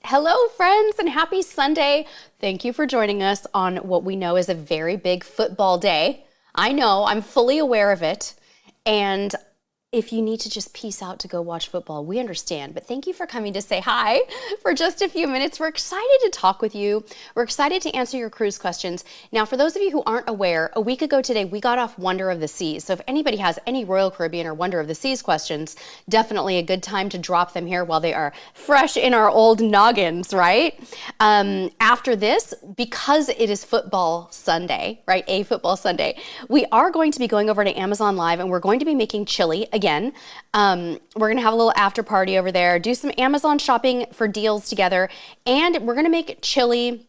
Hello, friends, and happy Sunday. Thank you for joining us on what we know is a very big football day. I know, I'm fully aware of it. And if you need to just peace out to go watch football, we understand. But thank you for coming to say hi for just a few minutes. We're excited to talk with you. We're excited to answer your cruise questions. Now, for those of you who aren't aware, a week ago today, we got off Wonder of the Seas. So if anybody has any Royal Caribbean or Wonder of the Seas questions, definitely a good time to drop them here while they are fresh in our old noggins, right? After this, because it is football Sunday, right? A football Sunday, we are going to be going over to Amazon Live and we're going to be making chili again. We're gonna have a little after party over there, do some Amazon shopping for deals together, and we're gonna make chili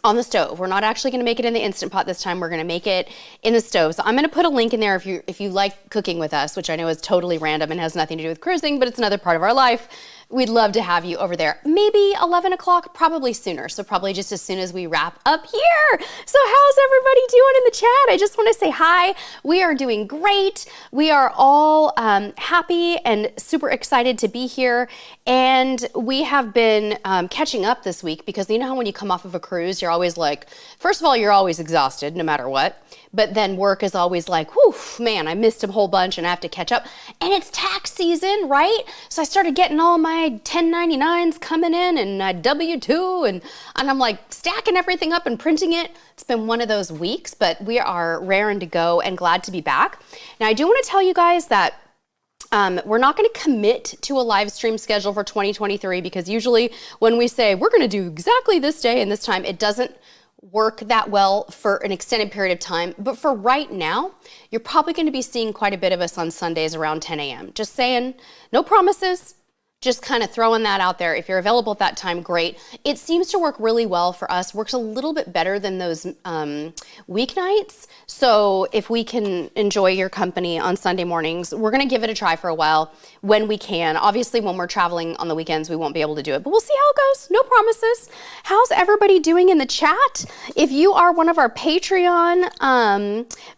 on the stove. We're not actually gonna make it in the Instant Pot this time. We're gonna make it in the stove. So I'm gonna put a link in there if you like cooking with us, which I know is totally random and has nothing to do with cruising, but it's another part of our life. We'd love to have you over there. Maybe 11 o'clock, probably sooner. So probably just as soon as we wrap up here. So how's everybody doing in the chat? I just want to say hi. We are doing great. We are all happy and super excited to be here. And we have been catching up this week because you know how when you come off of a cruise, you're always like, first of all, you're always exhausted no matter what. But then work is always like, whew, man, I missed a whole bunch and I have to catch up. And it's tax season, right? So I started getting all my 1099s coming in and W-2 and I'm like stacking everything up and printing it. It's been one of those weeks, but we are raring to go and glad to be back. Now I do want to tell you guys that we're not going to commit to a live stream schedule for 2023 because usually when we say we're going to do exactly this day and this time, it doesn't work that well for an extended period of time. But for right now, you're probably going to be seeing quite a bit of us on Sundays around 10 a.m. Just saying, no promises. Just kind of throwing that out there. If you're available at that time, great. It seems to work really well for us. Works a little bit better than those weeknights. So if we can enjoy your company on Sunday mornings, we're going to give it a try for a while when we can. Obviously, when we're traveling on the weekends, we won't be able to do it, but we'll see how it goes. No promises. How's everybody doing in the chat? If you are one of our Patreon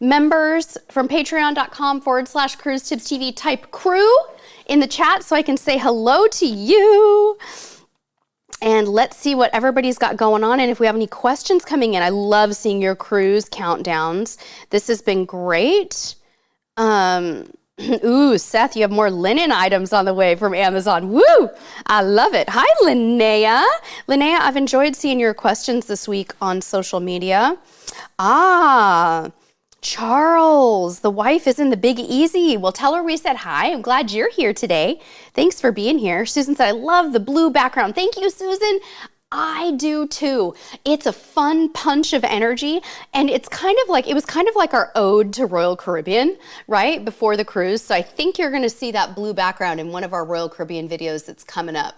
members from patreon.com/Cruise Tips TV, type crew in the chat so I can say hello to you. And let's see what everybody's got going on and if we have any questions coming in. I love seeing your cruise countdowns. This has been great. Ooh, Seth, you have more linen items on the way from Amazon. Woo! I love it. Hi, Linnea. Linnea, I've enjoyed seeing your questions this week on social media. Charles, the wife is in the Big Easy. Well, tell her we said hi. I'm glad you're here today. Thanks for being here. Susan said, I love the blue background. Thank you, Susan. I do too. It's a fun punch of energy. And it was kind of like our ode to Royal Caribbean, right? Before the cruise. So I think you're going to see that blue background in one of our Royal Caribbean videos that's coming up.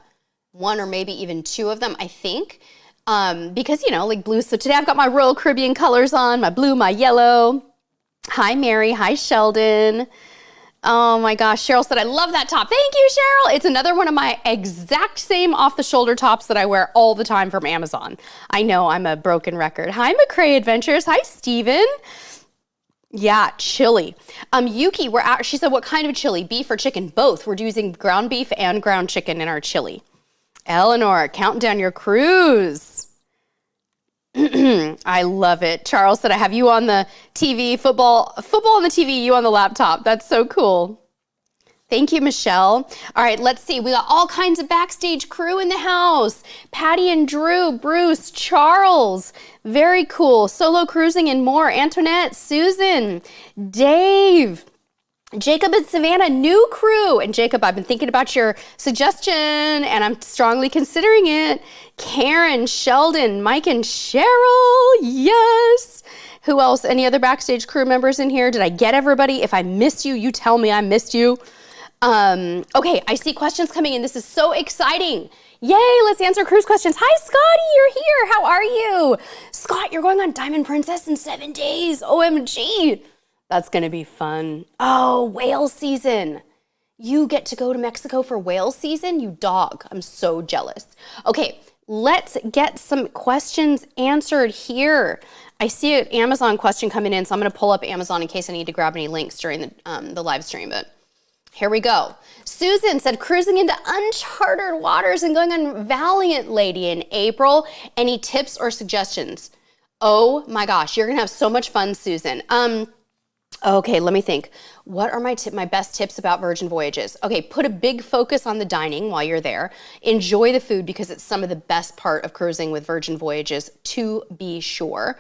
One or maybe even two of them, I think. Because, you know, like blue. So today I've got my Royal Caribbean colors on, my blue, my yellow. Hi, Mary. Hi, Sheldon. Oh my gosh, Cheryl said, I love that top. Thank you, Cheryl. It's another one of my exact same off-the-shoulder tops that I wear all the time from Amazon. I know I'm a broken record. Hi, McCrae Adventures. Hi, Steven. Yeah, chili. Yuki, she said, what kind of chili? Beef or chicken? Both. We're using ground beef and ground chicken in our chili. Eleanor, counting down your cruise. I love it. Charles said, I have you on the TV, football on the TV, you on the laptop. That's so cool. Thank you, Michelle. All right, let's see. We got all kinds of backstage crew in the house. Patty and Drew, Bruce, Charles. Very cool. Solo cruising and more. Antoinette, Susan, Dave. Jacob and Savannah, new crew. And Jacob, I've been thinking about your suggestion and I'm strongly considering it. Karen, Sheldon, Mike and Cheryl. Yes. Who else? Any other backstage crew members in here? Did I get everybody? If I missed you, you tell me I missed you. Okay, I see questions coming in. This is so exciting. Yay, let's answer cruise questions. Hi, Scotty, you're here. How are you? Scott, you're going on Diamond Princess in 7 days. OMG. That's going to be fun. Oh, whale season. You get to go to Mexico for whale season? You dog. I'm so jealous. Okay, let's get some questions answered here. I see an Amazon question coming in, so I'm going to pull up Amazon in case I need to grab any links during the live stream. But Here we go. Susan said, cruising into uncharted waters and going on Valiant Lady in April. Any tips or suggestions? Oh my gosh, you're gonna have so much fun, Susan. Okay, let me think. What are my best tips about Virgin Voyages? Okay, put a big focus on the dining while you're there. Enjoy the food because it's some of the best part of cruising with Virgin Voyages, to be sure.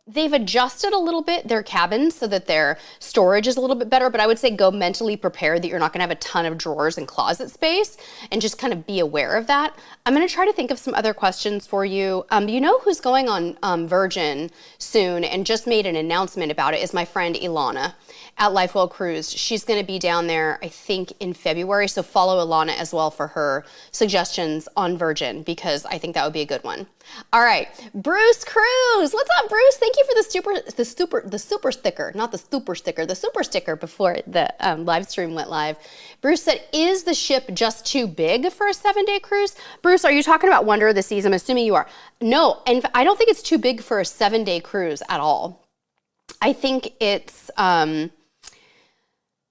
They've adjusted a little bit their cabins so that their storage is a little bit better, but I would say go mentally prepared that you're not gonna have a ton of drawers and closet space, and just kind of be aware of that. I'm gonna try to think of some other questions for you. You know who's going on Virgin soon and just made an announcement about it is my friend Ilana at Lifewell Cruise. She's gonna be down there, I think, in February, so follow Ilana as well for her suggestions on Virgin, because I think that would be a good one. All right, Bruce Cruz. What's up, Bruce? Thank you for the super sticker, not the super sticker, the super sticker before the live stream went live. Bruce said, is the ship just too big for a 7-day cruise? Bruce, are you talking about Wonder of the Seas? I'm assuming you are. No, and I don't think it's too big for a 7-day cruise at all. I think it's,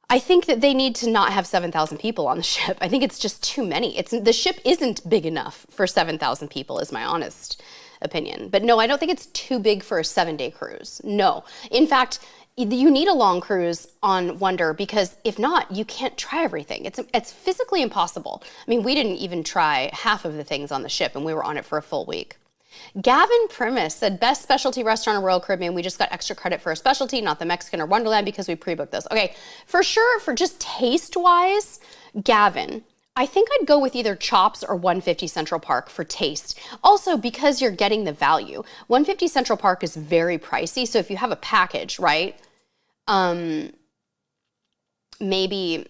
I think that they need to not have 7,000 people on the ship. I think it's just too many. The ship isn't big enough for 7,000 people is my honest opinion. But no, I don't think it's too big for a 7-day cruise. No. In fact, you need a long cruise on Wonder because if not, you can't try everything. It's physically impossible. I mean, we didn't even try half of the things on the ship and we were on it for a full week. Gavin Primus said, best specialty restaurant in Royal Caribbean. We just got extra credit for a specialty, not the Mexican or Wonderland, because we pre-booked those. Okay, for sure, for just taste-wise, Gavin, I think I'd go with either Chops or 150 Central Park for taste. Also, because you're getting the value. 150 Central Park is very pricey, so if you have a package, right, maybe,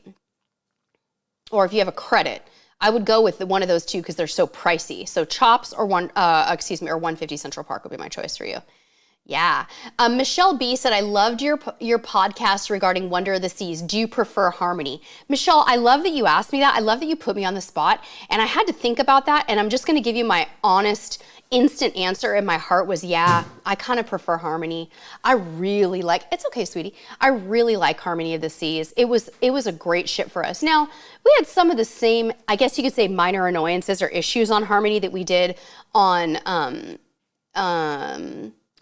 or if you have a credit, I would go with one of those two because they're so pricey. So Chops or or 150 Central Park would be my choice for you. Yeah. Michelle B said, I loved your podcast regarding Wonder of the Seas. Do you prefer Harmony? Michelle, I love that you asked me that. I love that you put me on the spot. And I had to think about that. And I'm just going to give you my honest, instant answer. And my heart was, yeah, I kind of prefer Harmony. I really like, it's okay, sweetie. I really like Harmony of the Seas. It was a great ship for us. Now, we had some of the same, I guess you could say, minor annoyances or issues on Harmony that we did on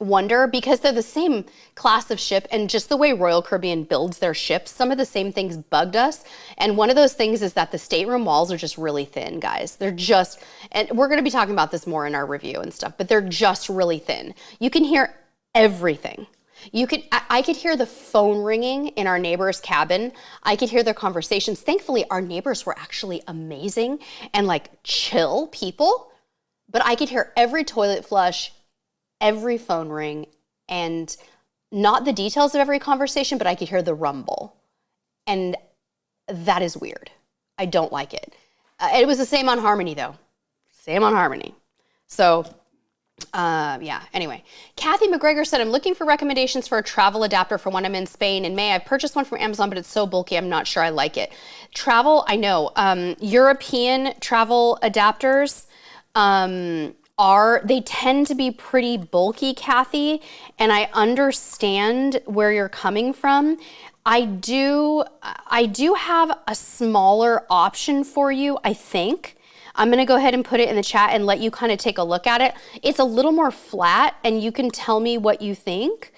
Wonder, because they're the same class of ship, and just the way Royal Caribbean builds their ships, some of the same things bugged us. And one of those things is that the stateroom walls are just really thin, guys. They're just, and we're going to be talking about this more in our review and stuff, but they're just really thin. You can hear everything. I could hear the phone ringing in our neighbor's cabin. I could hear their conversations. Thankfully, our neighbors were actually amazing and like chill people, but I could hear every toilet flush, every phone ring, and not the details of every conversation, but I could hear the rumble. And that is weird. I don't like it. It was the same on Harmony though. Same on Harmony. So, yeah, anyway. Kathy McGregor said, I'm looking for recommendations for a travel adapter for when I'm in Spain in May. I purchased one from Amazon, but it's so bulky, I'm not sure I like it. Travel, I know. European travel adapters, they tend to be pretty bulky, Kathy, and I understand where you're coming from. I do have a smaller option for you, I think. I'm gonna go ahead and put it in the chat and let you kind of take a look at it. It's a little more flat and you can tell me what you think.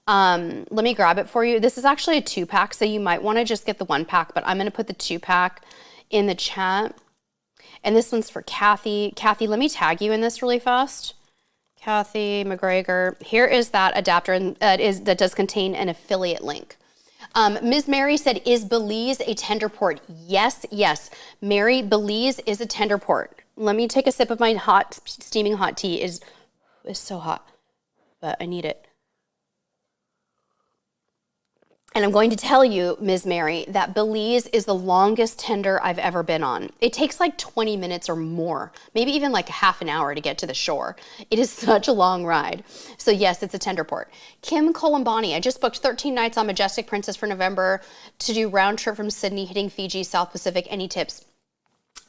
Let me grab it for you. This is actually a 2-pack, so you might wanna just get the 1-pack, but I'm gonna put the 2-pack in the chat. And this one's for Kathy. Kathy, let me tag you in this really fast. Kathy McGregor. Here is that adapter, and that does contain an affiliate link. Ms. Mary said, is Belize a tender port? Yes, yes. Mary, Belize is a tender port. Let me take a sip of my steaming hot tea. It's so hot, but I need it. And I'm going to tell you, Ms. Mary, that Belize is the longest tender I've ever been on. It takes like 20 minutes or more, maybe even like half an hour to get to the shore. It is such a long ride. So yes, it's a tender port. Kim Colombani, I just booked 13 nights on Majestic Princess for November to do round trip from Sydney, hitting Fiji, South Pacific. Any tips?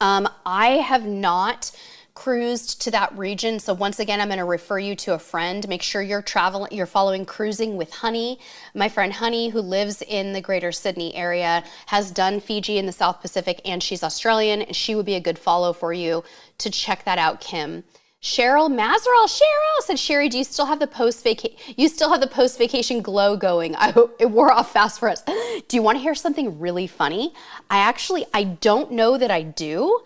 I have not cruised to that region. So once again, I'm going to refer you to a friend. Make sure you're following Cruising with Honey. My friend Honey, who lives in the greater Sydney area, has done Fiji in the South Pacific, and she's Australian. She would be a good follow for you to check that out, Kim. Cheryl Mazeral, said, Sherry, do you still have the post-vacation glow going? It wore off fast for us. Do you want to hear something really funny? I don't know that I do.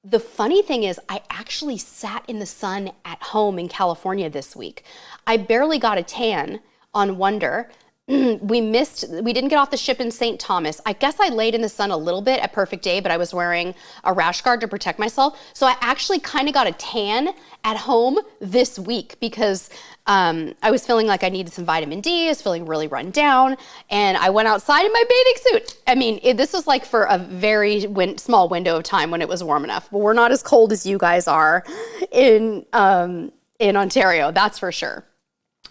The funny thing is, I actually sat in the sun at home in California this week. I barely got a tan on Wonder. We didn't get off the ship in St. Thomas. I guess I laid in the sun a little bit at Perfect Day, but I was wearing a rash guard to protect myself. So I actually kind of got a tan at home this week because I was feeling like I needed some vitamin D. I was feeling really run down, and I went outside in my bathing suit. I mean, this was like for a very small window of time when it was warm enough. But we're not as cold as you guys are in Ontario, that's for sure.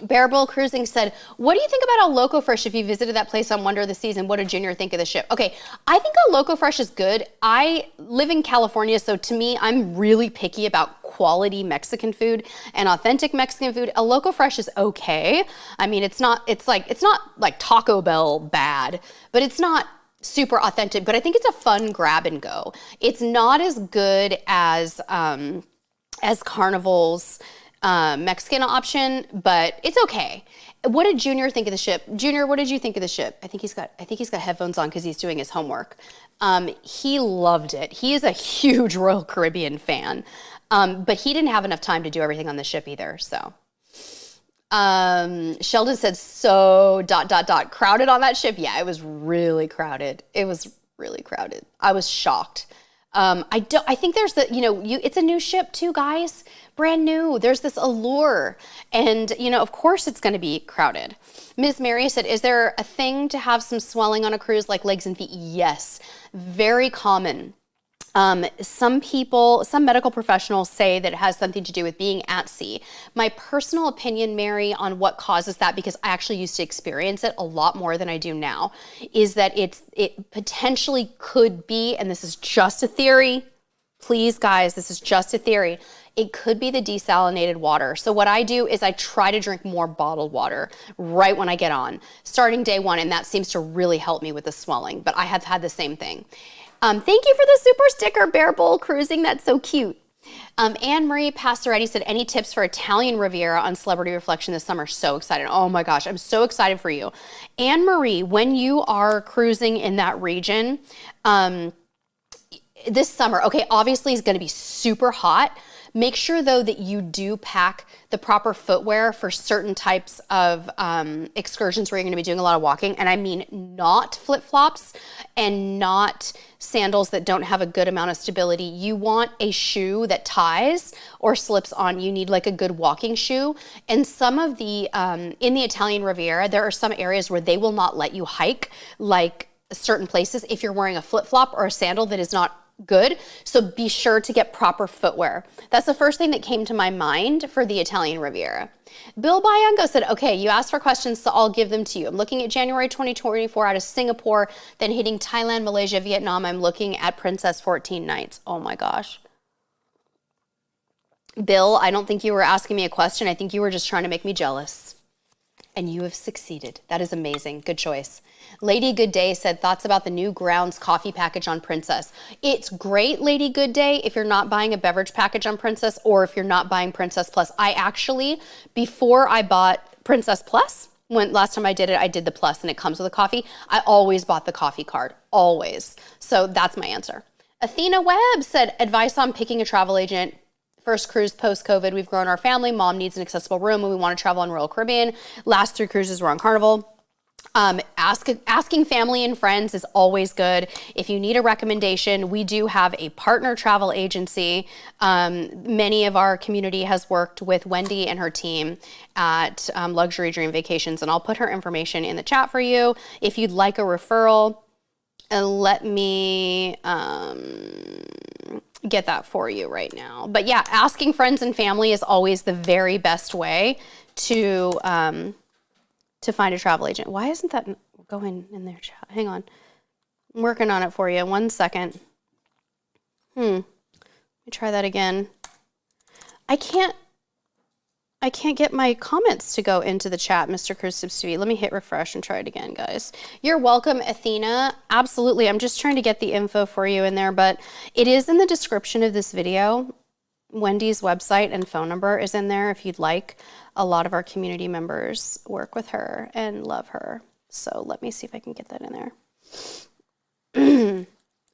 Bearable Cruising said, what do you think about El Loco Fresh if you visited that place on Wonder this season? What did Junior think of the ship? Okay, I think El Loco Fresh is good. I live in California, so to me, I'm really picky about quality Mexican food and authentic Mexican food. El Loco Fresh is okay. I mean, it's not like Taco Bell bad, but it's not super authentic, but I think it's a fun grab and go. It's not as good as Carnival's Mexican option, but it's okay. What did Junior think of the ship? Junior, what did you think of the ship? I think he's got headphones on because he's doing his homework. He loved it. He is a huge Royal Caribbean fan, but he didn't have enough time to do everything on the ship either. So, Sheldon said, so ... crowded on that ship. Yeah, it was really crowded. I was shocked. I think there's it's a new ship too, guys. Brand new. There's this allure. And, of course it's going to be crowded. Ms. Mary said, is there a thing to have some swelling on a cruise like legs and feet? Yes. Very common. Some medical professionals say that it has something to do with being at sea. My personal opinion, Mary, on what causes that, because I actually used to experience it a lot more than I do now, is that it potentially could be, and this is just a theory, please guys, this is just a theory, it could be the desalinated water. So what I do is I try to drink more bottled water right when I get on, starting day one, and that seems to really help me with the swelling, but I have had the same thing. Thank you for the super sticker, Bearable Cruising. That's so cute. Anne-Marie Passeretti said, any tips for Italian Riviera on Celebrity Reflection this summer? So excited. Oh my gosh, I'm so excited for you. Anne-Marie, when you are cruising in that region this summer, okay, obviously it's going to be super hot. Make sure, though, that you do pack the proper footwear for certain types of excursions where you're going to be doing a lot of walking. And I mean not flip-flops and not sandals that don't have a good amount of stability. You want a shoe that ties or slips on. You need like a good walking shoe. And some of the, in the Italian Riviera, there are some areas where they will not let you hike like certain places if you're wearing a flip-flop or a sandal that is not good. So be sure to get proper footwear. That's the first thing that came to my mind for the Italian Riviera. Bill Bayango said, okay, you asked for questions, so I'll give them to you. I'm looking at January 2024 out of Singapore, then hitting Thailand, Malaysia, Vietnam. I'm looking at Princess 14 Nights. Oh my gosh. Bill, I don't think you were asking me a question. I think you were just trying to make me jealous. And you have succeeded. That is amazing. Good choice. Lady Good Day said, thoughts about the new Grounds coffee package on Princess. It's great, Lady Good Day, if you're not buying a beverage package on Princess or if you're not buying Princess Plus. I actually, before I bought Princess Plus, last time I did it, I did the Plus and it comes with a coffee. I always bought the coffee card, always. So that's my answer. Athena Webb said, advice on picking a travel agent. First cruise post-COVID, we've grown our family. Mom needs an accessible room and we want to travel on Royal Caribbean. Last 3 cruises were on Carnival. Asking family and friends is always good. If you need a recommendation, we do have a partner travel agency. Many of our community has worked with Wendy and her team at Luxury Dream Vacations, and I'll put her information in the chat for you. If you'd like a referral, let me get that for you right now. But yeah, asking friends and family is always the very best way to find a travel agent. Why isn't that going in there? Hang on. I'm working on it for you. 1 second. Let me try that again. I can't get my comments to go into the chat, Mr. Cruise Tips TV. Let me hit refresh and try it again, guys. You're welcome, Athena. Absolutely. I'm just trying to get the info for you in there, but it is in the description of this video. Wendy's website and phone number is in there if you'd like. A lot of our community members work with her and love her. So let me see if I can get that in there.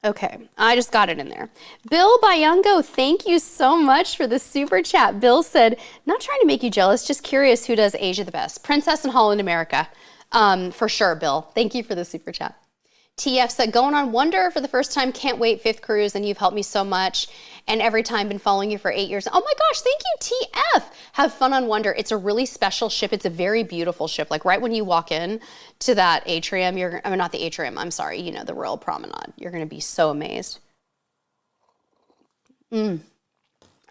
Okay, I just got it in there. Bill Bayungo, thank you so much for the super chat. Bill said, not trying to make you jealous, just curious who does Asia the best. Princess and Holland America. For sure, Bill. Thank you for the super chat. TF said, going on Wonder for the first time, can't wait, 5th cruise, and you've helped me so much. And every time been following you for 8 years. Oh my gosh, thank you, TF. Have fun on Wonder. It's a really special ship. It's a very beautiful ship. Like right when you walk in to that atrium, I mean, not the atrium, I'm sorry, you know, the Royal Promenade. You're gonna be so amazed.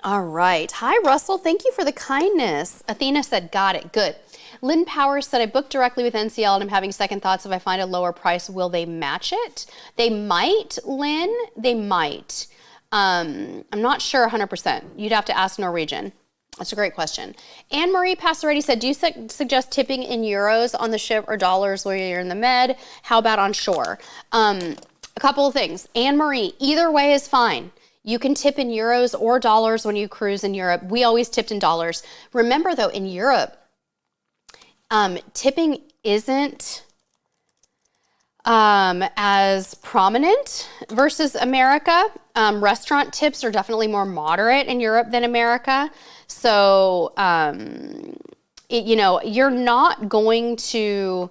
All right, hi Russell, thank you for the kindness. Athena said, got it, good. Lynn Powers said, I booked directly with NCL and I'm having second thoughts. If I find a lower price, will they match it? They might, Lynn, they might. I'm not sure 100%. You'd have to ask Norwegian. That's a great question. Anne-Marie Passaretti said, do you suggest tipping in euros on the ship or dollars where you're in the Med? How about on shore? A couple of things. Anne-Marie, either way is fine. You can tip in euros or dollars when you cruise in Europe. We always tipped in dollars. Remember though, in Europe, tipping isn't as prominent versus America. Restaurant tips are definitely more moderate in Europe than America. So, you know, you're not going to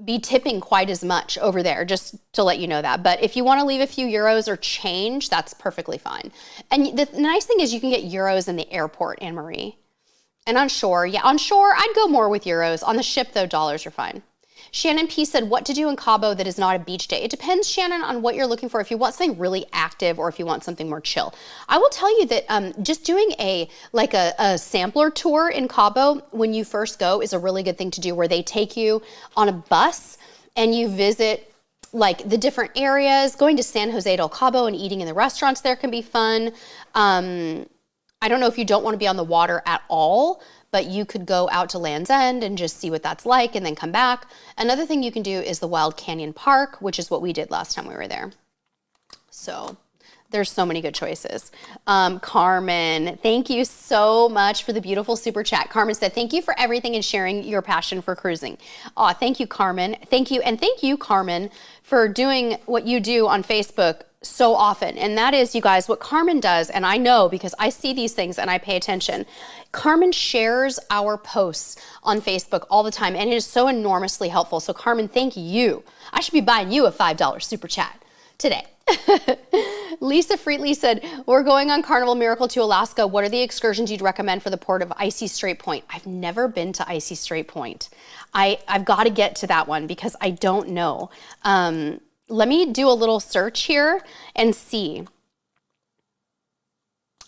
be tipping quite as much over there, just to let you know that. But if you want to leave a few euros or change, that's perfectly fine. And the nice thing is you can get euros in the airport, Anne-Marie. And on shore, yeah, on shore, I'd go more with euros. On the ship, though, dollars are fine. Shannon P said, what to do in Cabo that is not a beach day? It depends, Shannon, on what you're looking for. If you want something really active or if you want something more chill. I will tell you that just doing a sampler tour in Cabo when you first go is a really good thing to do, where they take you on a bus and you visit like the different areas. Going to San Jose del Cabo and eating in the restaurants there can be fun. I don't know if you don't want to be on the water at all, but you could go out to Land's End and just see what that's like and then come back. Another thing you can do is the Wild Canyon Park, which is what we did last time we were there. So there's so many good choices. Carmen, thank you so much for the beautiful super chat. Carmen said, thank you for everything and sharing your passion for cruising. Aw, thank you, Carmen. Thank you. And thank you, Carmen, for doing what you do on Facebook so often. And that is, you guys, what Carmen does, and I know because I see these things and I pay attention. Carmen shares our posts on Facebook all the time, and it is so enormously helpful. So Carmen, thank you. I should be buying you a $5 super chat today. Lisa Freetley said, we're going on Carnival Miracle to Alaska. What are the excursions you'd recommend for the port of Icy Strait Point? I've never been to Icy Strait Point. I've got to get to that one because I don't know. Let me do a little search here and see.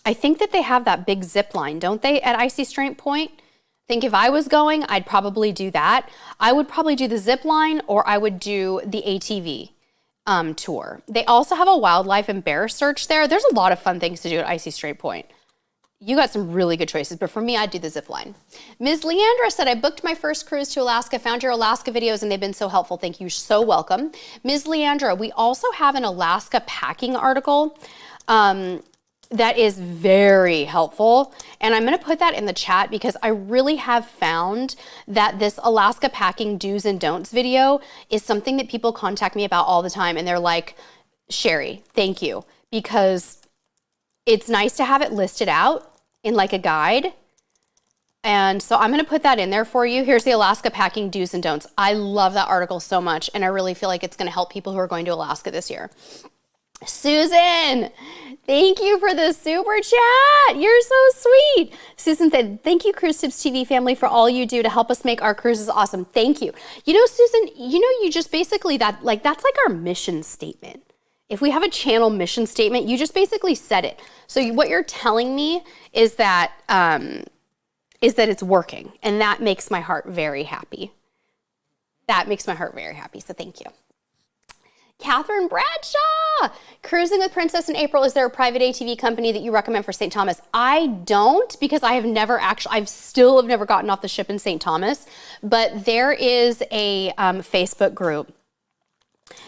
I think that they have that big zip line, don't they, at Icy Strait Point? I think if I was going, I'd probably do that. I would probably do the zip line, or I would do the ATV tour. They also have a wildlife and bear search there. There's a lot of fun things to do at Icy Strait Point. You got some really good choices, but for me, I'd do the zip line. Ms. Leandra said, I booked my first cruise to Alaska, found your Alaska videos, and they've been so helpful. Thank you. So welcome. Ms. Leandra, we also have an Alaska packing article that is very helpful. And I'm going to put that in the chat because I really have found that this Alaska packing do's and don'ts video is something that people contact me about all the time. And they're like, Sherry, thank you. Because it's nice to have it listed out in like a guide. And so I'm going to put that in there for you. Here's the Alaska packing do's and don'ts. I love that article so much. And I really feel like it's going to help people who are going to Alaska this year. Susan, thank you for the super chat. You're so sweet. Susan said, thank you, Cruise Tips TV family, for all you do to help us make our cruises awesome. Thank you. You know, Susan, you just basically that's like our mission statement. If we have a channel mission statement, you just basically said it. So what you're telling me is that it's working, and that makes my heart very happy. That makes my heart very happy. So thank you. Catherine Bradshaw. Cruising with Princess in April. Is there a private ATV company that you recommend for St. Thomas? I don't, because I have never actually, I've still have never gotten off the ship in St. Thomas, but there is a Facebook group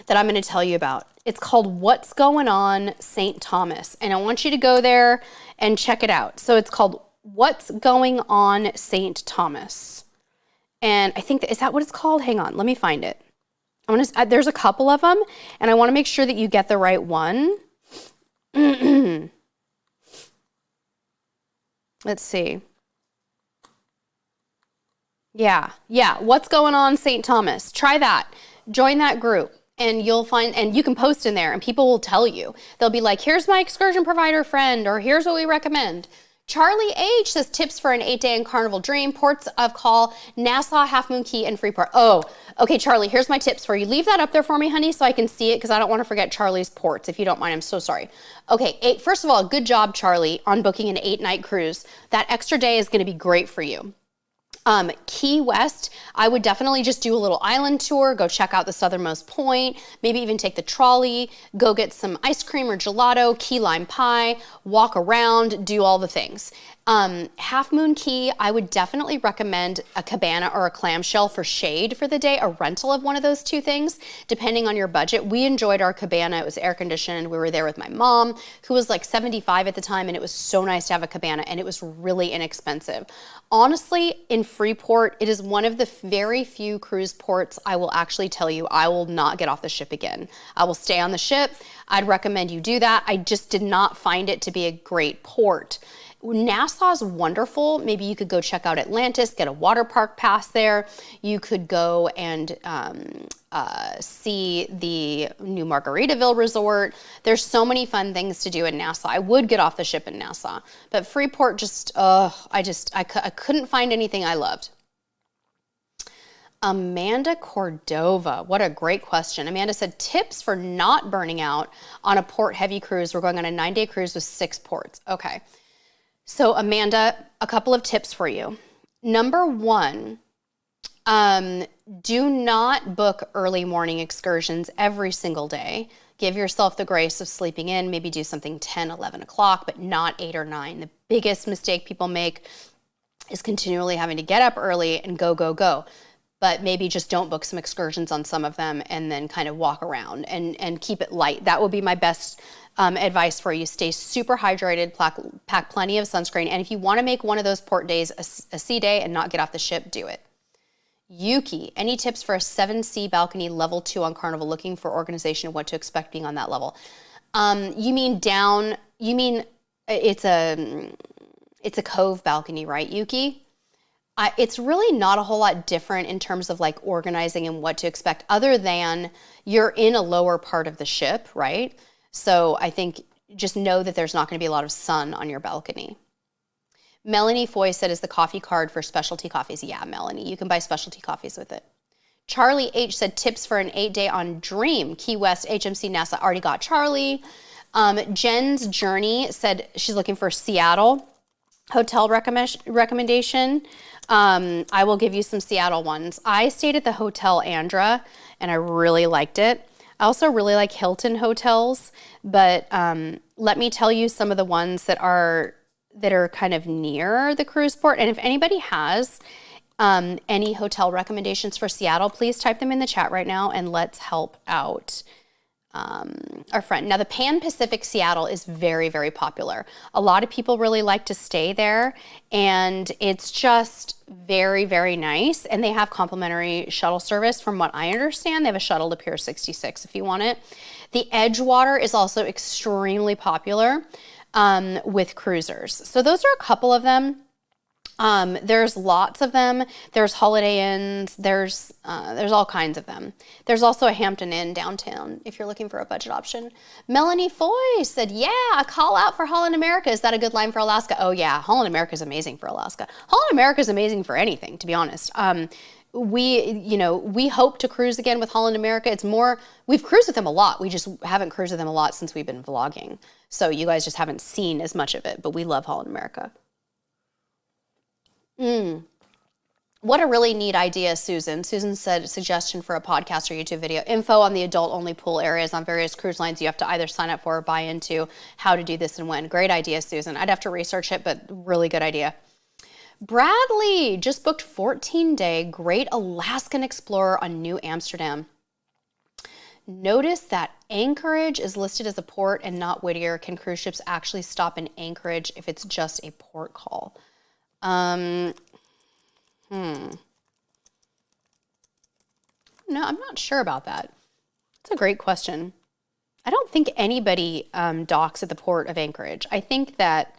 that I'm going to tell you about. It's called What's Going On St. Thomas, and I want you to go there and check it out. So it's called What's Going On St. Thomas, and I think is that what it's called? Hang on, let me find it. There's a couple of them, and I want to make sure that you get the right one. Let's see. Yeah. What's Going On St. Thomas? Try that. Join that group, and you'll find, and you can post in there, and people will tell you. They'll be like, here's my excursion provider friend, or here's what we recommend. Charlie H says tips for an 8-day in Carnival Dream, ports of call, Nassau, Half Moon Cay, and Freeport. Oh, okay, Charlie, here's my tips for you. Leave that up there for me, honey, so I can see it, because I don't want to forget Charlie's ports, if you don't mind. I'm so sorry. Okay, first of all, good job, Charlie, on booking an 8-night cruise. That extra day is going to be great for you. Key West, I would definitely just do a little island tour, go check out the southernmost point, maybe even take the trolley, go get some ice cream or gelato, key lime pie, walk around, do all the things. Half Moon Cay, I would definitely recommend a cabana or a clamshell for shade for the day, a rental of one of those two things, depending on your budget. We enjoyed our cabana. It was air conditioned. We were there with my mom, who was like 75 at the time, and it was so nice to have a cabana, and it was really inexpensive. Honestly, in Freeport, it is one of the very few cruise ports I will actually tell you I will not get off the ship again. I will stay on the ship. I'd recommend you do that. I just did not find it to be a great port. Nassau's wonderful. Maybe you could go check out Atlantis, get a water park pass there. You could go and see the new Margaritaville Resort. There's so many fun things to do in Nassau. I would get off the ship in Nassau, but Freeport I couldn't find anything I loved. Amanda Cordova, what a great question. Amanda said, tips for not burning out on a port-heavy cruise. We're going on a 9-day cruise with 6 ports. Okay. So Amanda, a couple of tips for you. Number 1, do not book early morning excursions every single day. Give yourself the grace of sleeping in, maybe do something 10, 11 o'clock, but not 8 or 9. The biggest mistake people make is continually having to get up early and go, go, go. But maybe just don't book some excursions on some of them and then kind of walk around and keep it light. That would be my best advice for you. Stay super hydrated, pack plenty of sunscreen, and if you want to make one of those port days a sea day and not get off the ship, do it. Yuki, any tips for a 7C balcony level 2 on Carnival, looking for organization and what to expect being on that level? You mean it's a cove balcony, right, Yuki? It's really not a whole lot different in terms of like organizing and what to expect, other than you're in a lower part of the ship, right? So I think just know that there's not going to be a lot of sun on your balcony. Melanie Foy said, is the coffee card for specialty coffees? Yeah, Melanie, you can buy specialty coffees with it. Charlie H said, tips for an 8-day on Dream, Key West, HMC, Nassau. Already got Charlie. Jen's Journey said she's looking for Seattle hotel recommendation. I will give you some Seattle ones. I stayed at the Hotel Andra, and I really liked it. I also really like Hilton hotels, but let me tell you some of the ones that are kind of near the cruise port. And if anybody has any hotel recommendations for Seattle, please type them in the chat right now, and let's help out our friend. Now, the Pan Pacific Seattle is very, very popular. A lot of people really like to stay there, and it's just very, very nice. And they have complimentary shuttle service. From what I understand, they have a shuttle to Pier 66 if you want it. The Edgewater is also extremely popular with cruisers. So those are a couple of them. There's lots of them. There's Holiday Inns. There's all kinds of them. There's also a Hampton Inn downtown if you're looking for a budget option. Melanie Foy said, yeah, a call out for Holland America. Is that a good line for Alaska? Oh yeah, Holland America is amazing for Alaska. Holland America is amazing for anything, to be honest. We hope to cruise again with Holland America. It's more, we've cruised with them a lot. We just haven't cruised with them a lot since we've been vlogging. So you guys just haven't seen as much of it, but we love Holland America. What a really neat idea, Susan. Susan said, suggestion for a podcast or YouTube video. Info on the adult-only pool areas on various cruise lines you have to either sign up for or buy into. How to do this and when. Great idea, Susan. I'd have to research it, but really good idea. Bradley just booked 14-day Great Alaskan Explorer on New Amsterdam. Notice that Anchorage is listed as a port and not Whittier. Can cruise ships actually stop in Anchorage if it's just a port call? No, I'm not sure about that. It's a great question. I don't think anybody docks at the port of Anchorage. I think that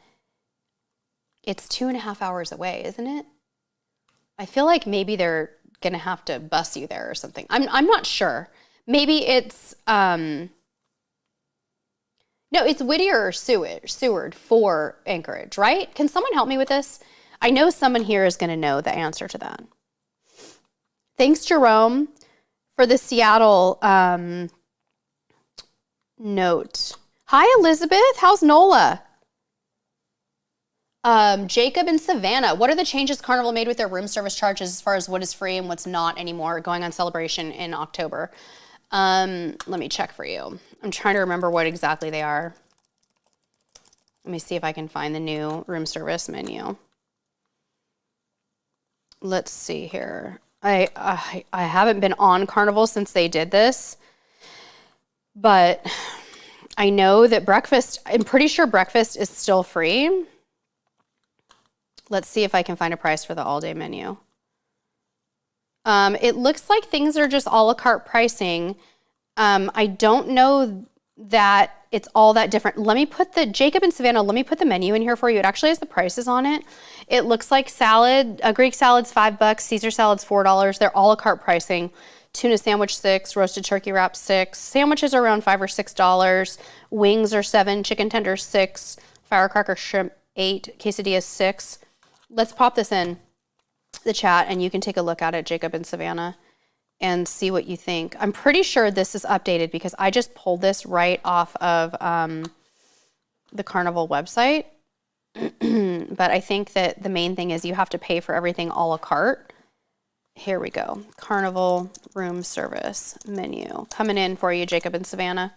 it's 2.5 hours away, isn't it? I feel like maybe they're gonna have to bus you there or something. I'm not sure. Maybe it's no, it's Whittier or Seward for Anchorage, right? Can someone help me with this? I know someone here is gonna know the answer to that. Thanks, Jerome, for the Seattle note. Hi, Elizabeth. How's NOLA? Jacob and Savannah, what are the changes Carnival made with their room service charges as far as what is free and what's not anymore going on Celebration in October? Let me check for you. I'm trying to remember what exactly they are. Let me see if I can find the new room service menu. Let's see here. I haven't been on Carnival since they did this, but I know that breakfast, I'm pretty sure breakfast is still free. Let's see if I can find a price for the all-day menu. It looks like things are just a la carte pricing. I don't know that it's all that different. Let me put the, Jacob and Savannah, let me put the menu in here for you. It actually has the prices on it. It looks like salad, a Greek salad's $5, Caesar salad's $4. They're a la carte pricing. Tuna sandwich $6, roasted turkey wrap $6. Sandwiches are around $5 or $6. Wings are $7, chicken tenders $6, firecracker shrimp $8, quesadillas $6. Let's pop this in the chat and you can take a look at it, Jacob and Savannah, and see what you think. I'm pretty sure this is updated because I just pulled this right off of the Carnival website. But I think that the main thing is you have to pay for everything a la carte. Here we go. Carnival room service menu. Coming in for you, Jacob and Savannah.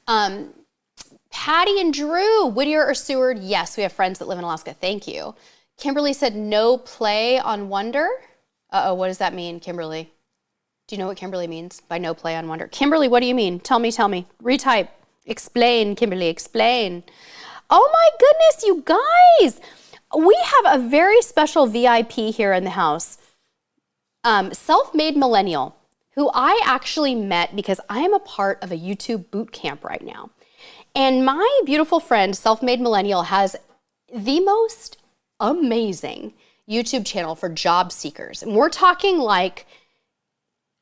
Patty and Drew, Whittier or Seward? Yes, we have friends that live in Alaska. Thank you. Kimberly said no play on Wonder. Uh-oh, what does that mean, Kimberly? Do you know what Kimberly means by no play on Wonder? Kimberly, what do you mean? Tell me. Retype. Explain, Kimberly, explain. Oh my goodness, you guys. We have a very special VIP here in the house. Self-made millennial, who I actually met because I am a part of a YouTube boot camp right now. And my beautiful friend, Self-Made Millennial, has the most amazing YouTube channel for job seekers. And we're talking like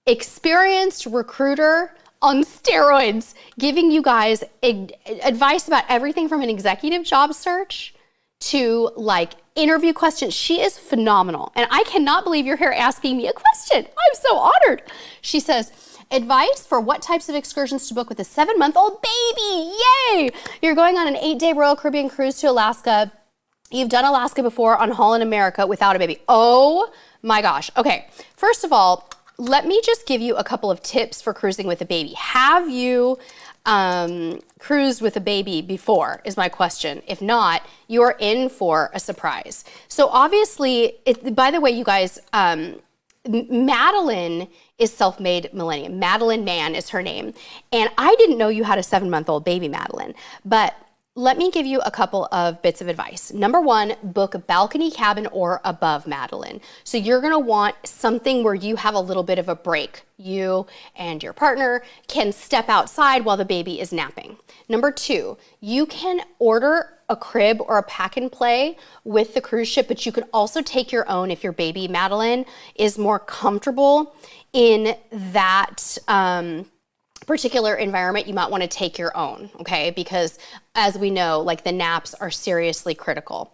experienced recruiter on steroids, giving you guys advice about everything from an executive job search to like interview questions. She is phenomenal. And I cannot believe you're here asking me a question. I'm so honored. She says, advice for what types of excursions to book with a 7-month-old baby. Yay! You're going on an 8-day Royal Caribbean cruise to Alaska. You've done Alaska before on Holland America without a baby. Oh my gosh. Okay, first of all, let me just give you a couple of tips for cruising with a baby. Have you cruised with a baby before is my question. If not, you're in for a surprise. So obviously, by the way, you guys, Madeline is Self-Made Millennium. Madeline Mann is her name. And I didn't know you had a 7-month-old baby, Madeline. But let me give you a couple of bits of advice. Number one, book a balcony cabin or above, Madeline. So you're gonna want something where you have a little bit of a break. You and your partner can step outside while the baby is napping. Number two, you can order a crib or a pack and play with the cruise ship, but you can also take your own if your baby, Madeline, is more comfortable in that particular environment. You might want to take your own, okay? Because as we know, like the naps are seriously critical.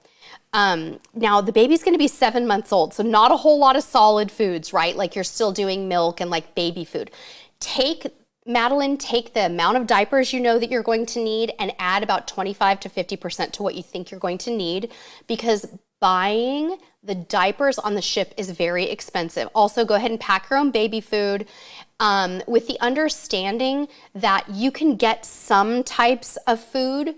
Now the baby's going to be 7 months old, so not a whole lot of solid foods, right? Like you're still doing milk and like baby food. Madeline, take the amount of diapers you know that you're going to need and add about 25 to 50% to what you think you're going to need, because buying the diapers on the ship is very expensive. Also, go ahead and pack your own baby food with the understanding that you can get some types of food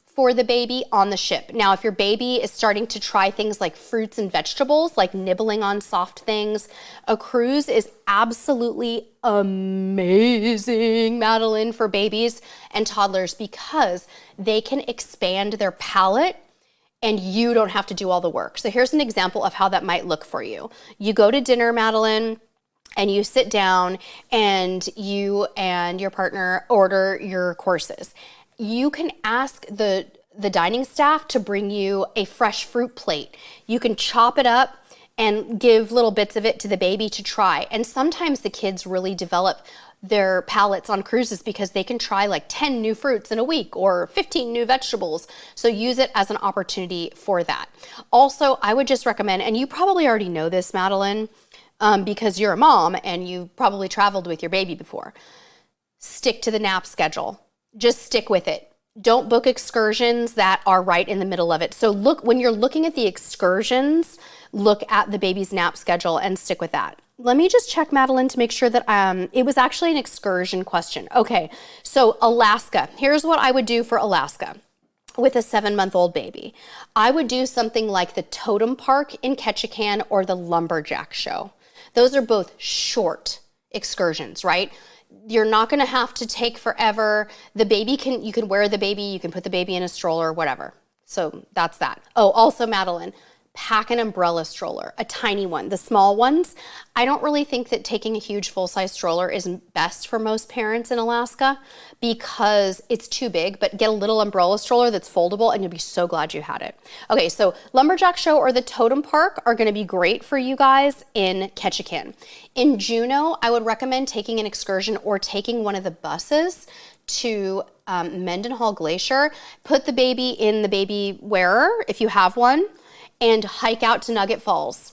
for the baby on the ship. Now, if your baby is starting to try things like fruits and vegetables, like nibbling on soft things, a cruise is absolutely amazing, Madeline, for babies and toddlers because they can expand their palate and you don't have to do all the work. So here's an example of how that might look for you. You go to dinner, Madeline, and you sit down and you and your partner order your courses. You can ask the dining staff to bring you a fresh fruit plate. You can chop it up and give little bits of it to the baby to try. And sometimes the kids really develop their palates on cruises because they can try like 10 new fruits in a week or 15 new vegetables. So use it as an opportunity for that. Also, I would just recommend, and you probably already know this, Madeline, because you're a mom and you probably traveled with your baby before. Stick to the nap schedule. Just stick with it. Don't book excursions that are right in the middle of it. So look, when you're looking at the excursions, look at the baby's nap schedule and stick with that. Let me just check, Madeline, to make sure that it was actually an excursion question. Okay, so Alaska. Here's what I would do for Alaska with a 7-month-old baby. I would do something like the Totem Park in Ketchikan or the Lumberjack Show. Those are both short excursions, right? You're not going to have to take forever. The baby you can wear the baby, you can put the baby in a stroller, whatever. So that's that. Oh, also, Madeline, pack an umbrella stroller, a tiny one. The small ones, I don't really think that taking a huge full-size stroller is best for most parents in Alaska because it's too big, but get a little umbrella stroller that's foldable and you'll be so glad you had it. Okay, so Lumberjack Show or the Totem Park are gonna be great for you guys in Ketchikan. In Juneau, I would recommend taking an excursion or taking one of the buses to Mendenhall Glacier. Put the baby in the baby wearer if you have one, and hike out to Nugget Falls.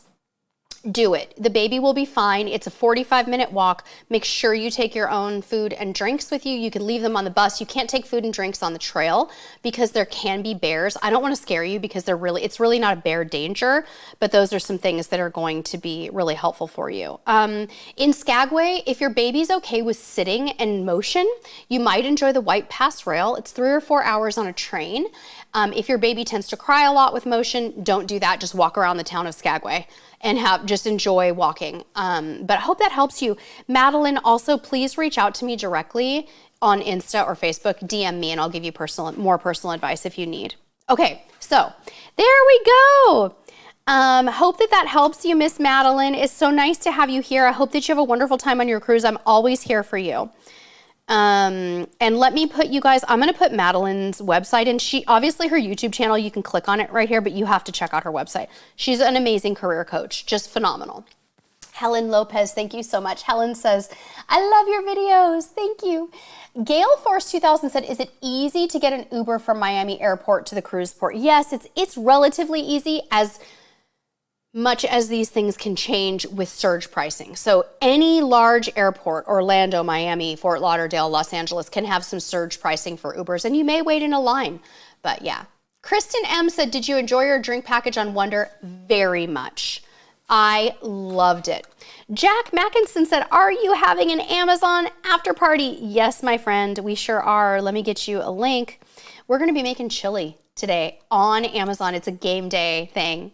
Do it. The baby will be fine. It's a 45-minute walk. Make sure you take your own food and drinks with you. You can leave them on the bus. You can't take food and drinks on the trail because there can be bears. I don't want to scare you because it's really not a bear danger, but those are some things that are going to be really helpful for you. In Skagway, if your baby's okay with sitting and motion, you might enjoy the White Pass Rail. It's 3 or 4 hours on a train. If your baby tends to cry a lot with motion, don't do that. Just walk around the town of Skagway and just enjoy walking. But I hope that helps you. Madeline, also please reach out to me directly on Insta or Facebook, DM me, and I'll give you more personal advice if you need. Okay, so there we go. Hope that helps you, Miss Madeline. It's so nice to have you here. I hope that you have a wonderful time on your cruise. I'm always here for you. And let me put you guys, I'm going to put Madeline's website in. She, obviously her YouTube channel, you can click on it right here, but you have to check out her website. She's an amazing career coach, just phenomenal. Helen Lopez, thank you so much. Helen says, I love your videos. Thank you. Gale Force 2000 said, is it easy to get an Uber from Miami Airport to the cruise port? Yes, it's relatively easy, as much as these things can change with surge pricing. So any large airport, Orlando, Miami, Fort Lauderdale, Los Angeles, can have some surge pricing for Ubers, and you may wait in a line. But yeah. Kristen M said, did you enjoy your drink package on Wonder? Very much. I loved it. Jack Mackinson said, are you having an Amazon after party? Yes, my friend, we sure are. Let me get you a link. We're gonna be making chili today on Amazon. It's a game day thing.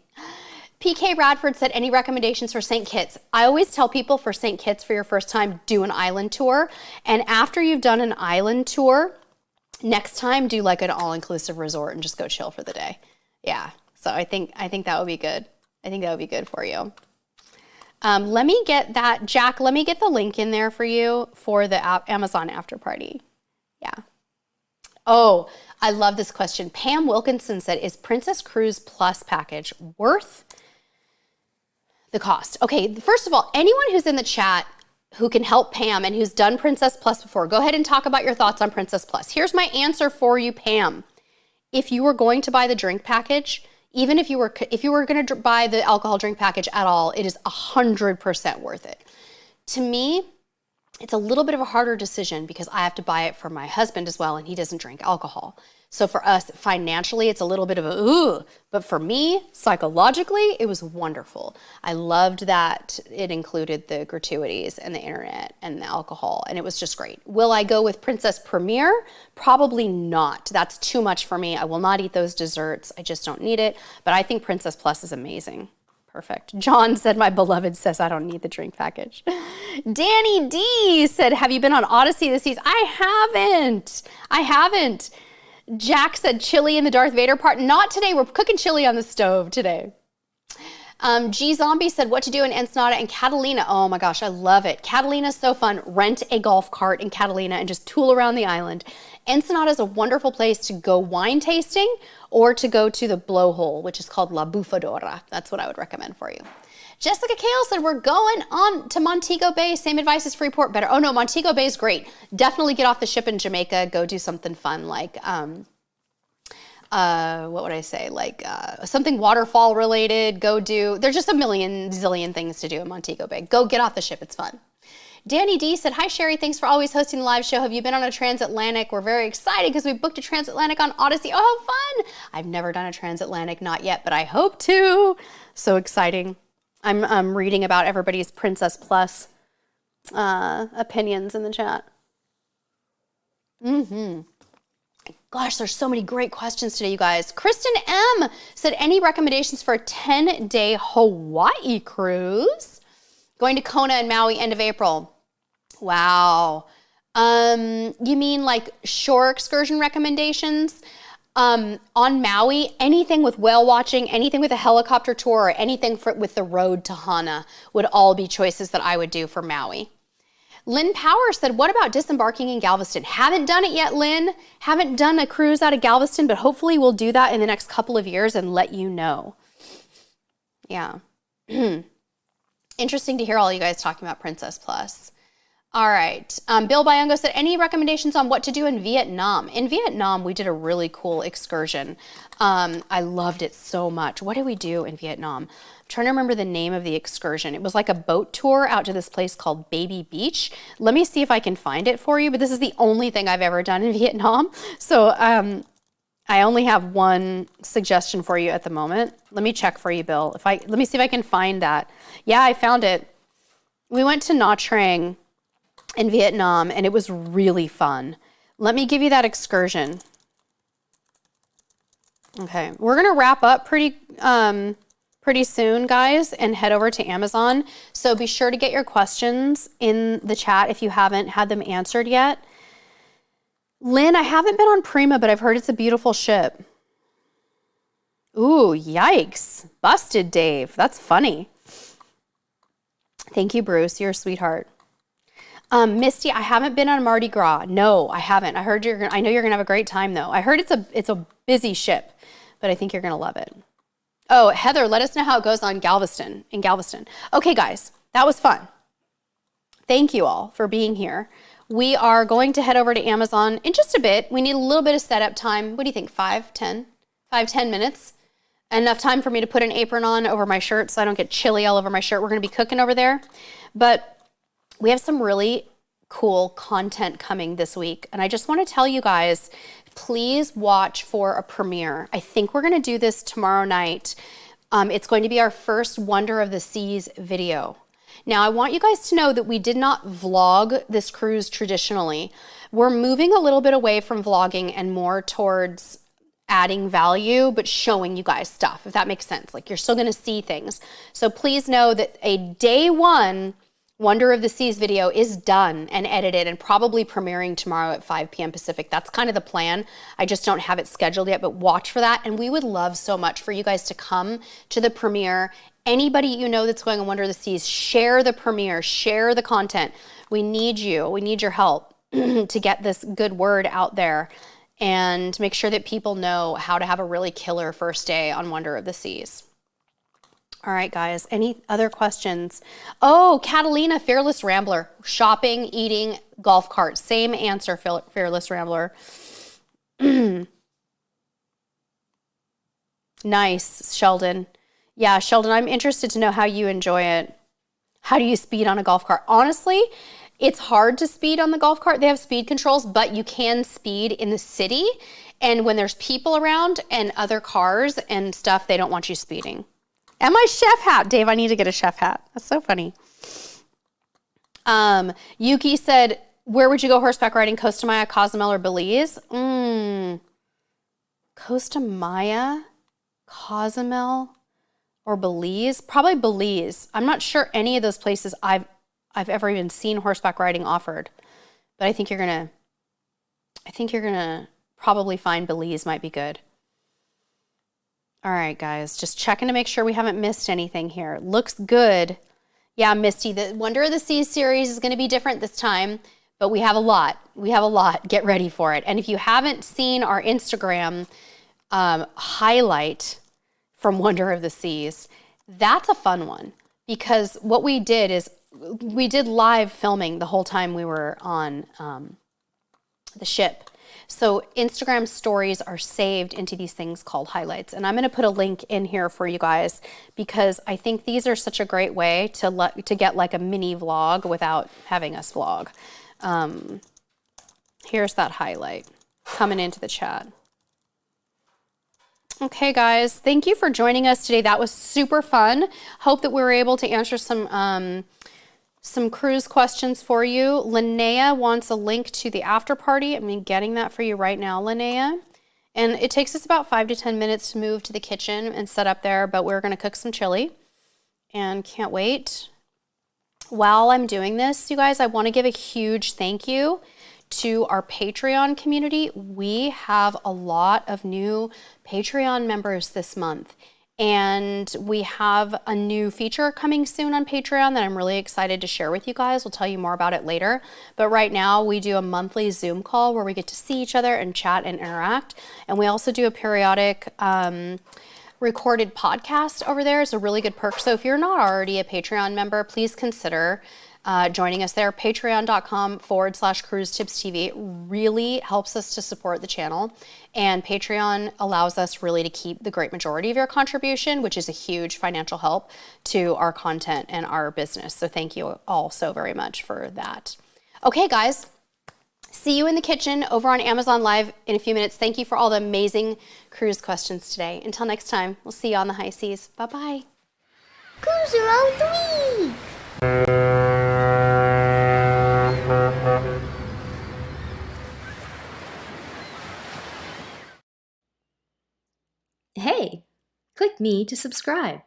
PK Radford said, any recommendations for St. Kitts? I always tell people for St. Kitts, for your first time, do an island tour. And after you've done an island tour, next time do like an all-inclusive resort and just go chill for the day. Yeah, so I think that would be good. I think that would be good for you. Let me get that, Jack, let me get the link in there for you for the Amazon after party. Yeah. Oh, I love this question. Pam Wilkinson said, is Princess Cruise Plus package worth the cost? Okay, first of all, anyone who's in the chat who can help Pam and who's done Princess Plus before, go ahead and talk about your thoughts on Princess Plus. Here's my answer for you, Pam. If you were going to buy the drink package, even if you were going to buy the alcohol drink package at all, it is 100% worth it. To me, It's a little bit of a harder decision because I have to buy it for my husband as well, and he doesn't drink alcohol. So for us, financially, it's a little bit of a ooh, but for me, psychologically, it was wonderful. I loved that it included the gratuities and the internet and the alcohol, and it was just great. Will I go with Princess Premier? Probably not. That's too much for me. I will not eat those desserts. I just don't need it, but I think Princess Plus is amazing. Perfect. John said, my beloved says I don't need the drink package. Danny D said, have you been on Odyssey this season? I haven't. Jack said, chili in the Darth Vader part. Not today. We're cooking chili on the stove today. G Zombie said, what to do in Ensenada and Catalina. Oh my gosh, I love it. Catalina's so fun. Rent a golf cart in Catalina and just tool around the island. Ensenada is a wonderful place to go wine tasting or to go to the blowhole, which is called La Bufadora. That's what I would recommend for you. Jessica Kale said, we're going on to Montego Bay. Same advice as Freeport, better. Oh no, Montego Bay is great. Definitely get off the ship in Jamaica. Go do something fun like, what would I say? Like something waterfall related. There's just a million zillion things to do in Montego Bay. Go get off the ship. It's fun. Danny D said, hi Sherry, thanks for always hosting the live show. Have you been on a transatlantic? We're very excited because we booked a transatlantic on Odyssey. Oh, how fun. I've never done a transatlantic, not yet, but I hope to. So exciting. I'm reading about everybody's Princess Plus opinions in the chat. Gosh, there's so many great questions today, you guys. Kristen M said, any recommendations for a 10-day Hawaii cruise? Going to Kona and Maui end of April. Wow. You mean like shore excursion recommendations? On Maui, anything with whale watching, anything with a helicopter tour, or anything with the road to Hana would all be choices that I would do for Maui. Lynn Power said, what about disembarking in Galveston? Haven't done it yet, Lynn. Haven't done a cruise out of Galveston, but hopefully we'll do that in the next couple of years and let you know. Yeah. Interesting to hear all you guys talking about Princess Plus. All right. Bill Byungo said, any recommendations on what to do in Vietnam? In Vietnam, we did a really cool excursion. I loved it so much. What did we do in Vietnam? I'm trying to remember the name of the excursion. It was like a boat tour out to this place called Baby Beach. Let me see if I can find it for you, but this is the only thing I've ever done in Vietnam. So I only have one suggestion for you at the moment. Let me check for you, Bill. Let me see if I can find that. Yeah, I found it. We went to Nha Trang in Vietnam, and it was really fun. Let me give you that excursion. Okay, we're gonna wrap up pretty soon, guys, and head over to Amazon. So be sure to get your questions in the chat if you haven't had them answered yet. Lynn, I haven't been on Prima, but I've heard it's a beautiful ship. Ooh, yikes. Busted, Dave. That's funny. Thank you, Bruce. You're a sweetheart. Misty, I haven't been on Mardi Gras. No, I haven't. I know you're gonna have a great time though. I heard it's a busy ship, but I think you're gonna love it. Oh, Heather, let us know how it goes in Galveston. Okay, guys, that was fun. Thank you all for being here. We are going to head over to Amazon in just a bit. We need a little bit of setup time. What do you think, 10 minutes? Enough time for me to put an apron on over my shirt so I don't get chili all over my shirt. We're gonna be cooking over there. But we have some really cool content coming this week. And I just want to tell you guys, please watch for a premiere. I think we're going to do this tomorrow night. It's going to be our first Wonder of the Seas video. Now, I want you guys to know that we did not vlog this cruise traditionally. We're moving a little bit away from vlogging and more towards adding value, but showing you guys stuff, if that makes sense. Like, you're still going to see things. So please know that a day one Wonder of the Seas video is done and edited and probably premiering tomorrow at 5 p.m. Pacific. That's kind of the plan. I just don't have it scheduled yet, but watch for that. And we would love so much for you guys to come to the premiere. Anybody you know that's going on Wonder of the Seas, share the premiere, share the content. We need you. We need your help to get this good word out there and make sure that people know how to have a really killer first day on Wonder of the Seas. All right, guys, any other questions? Oh, Catalina, Fearless Rambler. Shopping, eating, golf cart. Same answer, Fearless Rambler. Nice, Sheldon. Yeah, Sheldon, I'm interested to know how you enjoy it. How do you speed on a golf cart? Honestly, It's hard to speed on the golf cart. They have speed controls, but you can speed in the city. And when there's people around and other cars and stuff, they don't want you speeding. And my chef hat. Dave, I need to get a chef hat. That's so funny. Yuki said, where would you go horseback riding? Costa Maya, Cozumel, or Belize? Costa Maya, Cozumel, or Belize? Probably Belize. I'm not sure any of those places I've ever even seen horseback riding offered, but I think you're gonna probably find Belize might be good. All right, guys, just checking to make sure we haven't missed anything here. Looks good. Yeah, Misty, the Wonder of the Seas series is going to be different this time, but we have a lot. We have a lot. Get ready for it. And if you haven't seen our Instagram highlight from Wonder of the Seas, that's a fun one, because what we did is we did live filming the whole time we were on the ship. So Instagram stories are saved into these things called highlights. And I'm going to put a link in here for you guys, because I think these are such a great way to get like a mini vlog without having us vlog. Here's that highlight coming into the chat. Okay, guys, thank you for joining us today. That was super fun. Hope that we were able to answer some cruise questions for you. Linnea wants a link to the after party. I'm getting that for you right now, Linnea. And it takes us about 5 to 10 minutes to move to the kitchen and set up there, but we're going to cook some chili and can't wait. While I'm doing this, you guys, I want to give a huge thank you to our Patreon community. We have a lot of new Patreon members this month. And we have a new feature coming soon on Patreon that I'm really excited to share with you guys. We'll tell you more about it later. But right now we do a monthly Zoom call where we get to see each other and chat and interact. And we also do a periodic recorded podcast over there. It's a really good perk. So if you're not already a Patreon member, please consider joining us there. Patreon.com/cruisetipstv. It really helps us to support the channel, and Patreon allows us really to keep the great majority of your contribution, which is a huge financial help to our content and our business. So thank you all so very much for that. Okay, guys, see you in the kitchen over on Amazon Live in a few minutes. Thank you for all the amazing cruise questions today. Until next time, we'll see you on the high seas. Bye-bye. Cruise around the week. Hey, click me to subscribe.